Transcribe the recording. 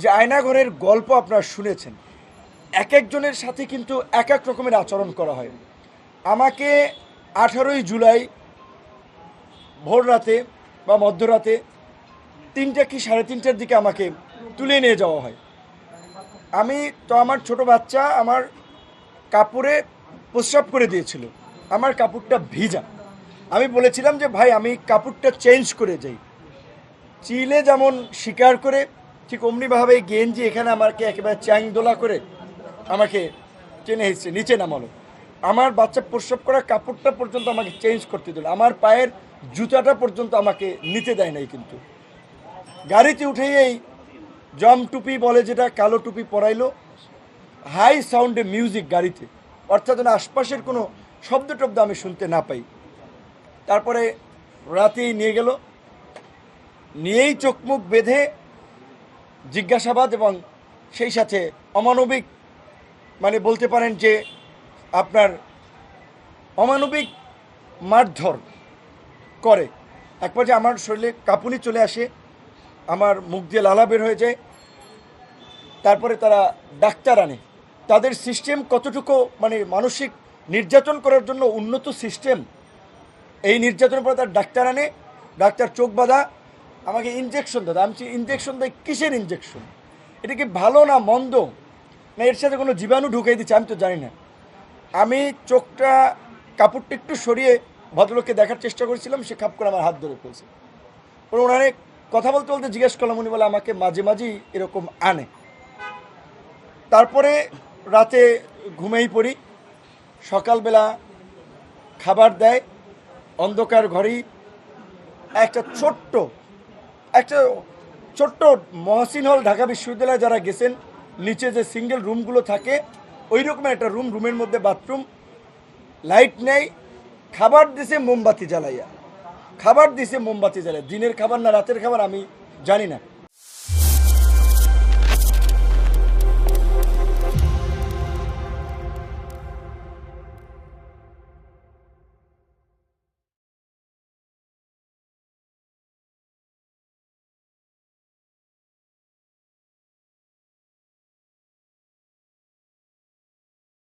যে আয়নাঘরের গল্প আপনারা শুনেছেন, এক একজনের সাথে কিন্তু এক এক রকমের আচরণ করা হয়। আমাকে 18ই জুলাই ভোর রাতে বা মধ্যরাতে 3টা কি 3:30টার দিকে আমাকে তুলে নিয়ে যাওয়া হয়। আমি তো আমার ছোট বাচ্চা আমার কাপড়ে প্রস্রাব করে দিয়েছিল, আমার কাপড়টা ভিজা। আমি বলেছিলাম যে ভাই আমি কাপড়টা চেঞ্জ করে যাই। চিলে যেমন স্বীকার করে ঠিক অমনিভাবে গেঞ্জি এখানে আমাকে একেবারে চ্যাংদোলা করে আমাকে টেনে হেসে নিচে নামালো। আমার বাচ্চা প্রস্রাব করা কাপড়টা পর্যন্ত আমাকে চেঞ্জ করতে দিল, আমার পায়ের জুতাটা পর্যন্ত আমাকে নিতে দেয় নাই। কিন্তু গাড়িতে উঠেই এই জম টুপি বলে যেটা, কালো টুপি পরাইলো, হাই সাউন্ডে মিউজিক গাড়িতে, অর্থাৎ যেন আশপাশের কোনো শব্দ টব্দ আমি শুনতে না পাই। তারপরে রাতেই নিয়ে গেল, নিয়েই চোখ মুখ বেঁধে জিজ্ঞাসাবাদ এবং সেই সাথে অমানবিক, মানে বলতে পারেন যে আপনার অমানবিক মারধর করে। এক পর্যায়ে আমার শরীরে কাঁপুনি চলে আসে, আমার মুখ দিয়ে লালা বের হয়ে যায়। তারপরে তারা ডাক্তার আনে। তাদের সিস্টেম কতটুকু মানে মানসিক নির্যাতন করার জন্য উন্নত সিস্টেম, এই নির্যাতনের পরে তার ডাক্তার আনে। ডাক্তার চোখ বাঁধা আমাকে ইঞ্জেকশন দেয়। আমি ইঞ্জেকশন দেয় কিসের ইঞ্জেকশন, এটা কি ভালো না মন্দ, না এর সাথে কোনো জীবাণু ঢুকিয়ে দিচ্ছে, আমি তো জানি না। আমি চোখটা কাপড়টা একটু সরিয়ে ভদ্রলোককে দেখার চেষ্টা করেছিলাম, সে খাপ করে আমার হাত ধরে ফেলছে। পরে ওনারে কথা বলতে বলতে জিজ্ঞেস করলাম, উনি বলে আমাকে মাঝে মাঝেই এরকম আনে। তারপরে রাতে ঘুমেই পড়ি, সকালবেলা খাবার দেয় অন্ধকার ঘরেই। একটা ছোট্ট মহসিন হল, ঢাকা বিশ্ববিদ্যালয়ে যারা গেছেন, নিচে যে সিঙ্গেল রুমগুলো থাকে ওই রকমের একটা রুমের মধ্যে বাথরুম, লাইট নেই। খাবার দিছে মোমবাতি জ্বালাইয়া, দিনের খাবার না রাতের খাবার আমি জানি না।